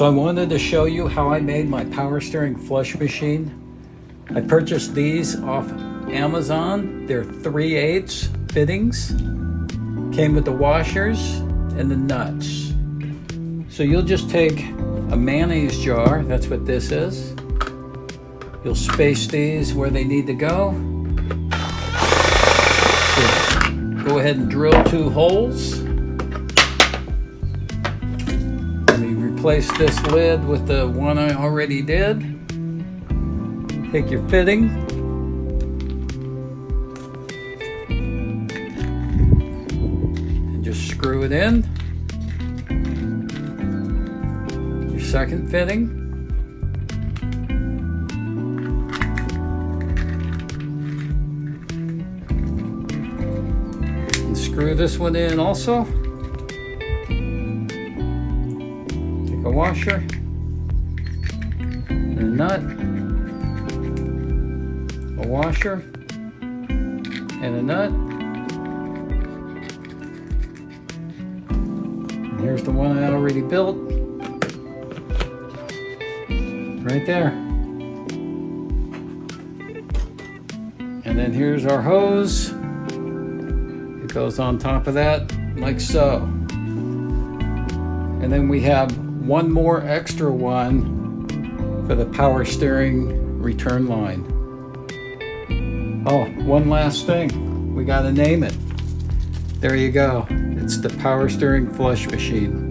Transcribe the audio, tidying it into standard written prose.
So I wanted to show you how I made my power steering flush machine. I purchased these off Amazon. They're 3/8 fittings. Came with the washers and the nuts. So you'll just take a mayonnaise jar, that's what this is. You'll space these where they need to go. So go ahead and drill 2 holes. Replace this lid with the one I already did. Take your fitting. And just screw it in. Your second fitting. And screw this one in also. A washer and a nut, a washer and a nut, and here's the one I already built right there, and then here's our hose. It goes on top of that like so, and then we have one more extra one for the power steering return line. Oh, one last thing. We gotta name it. There you go. It's the power steering flush machine.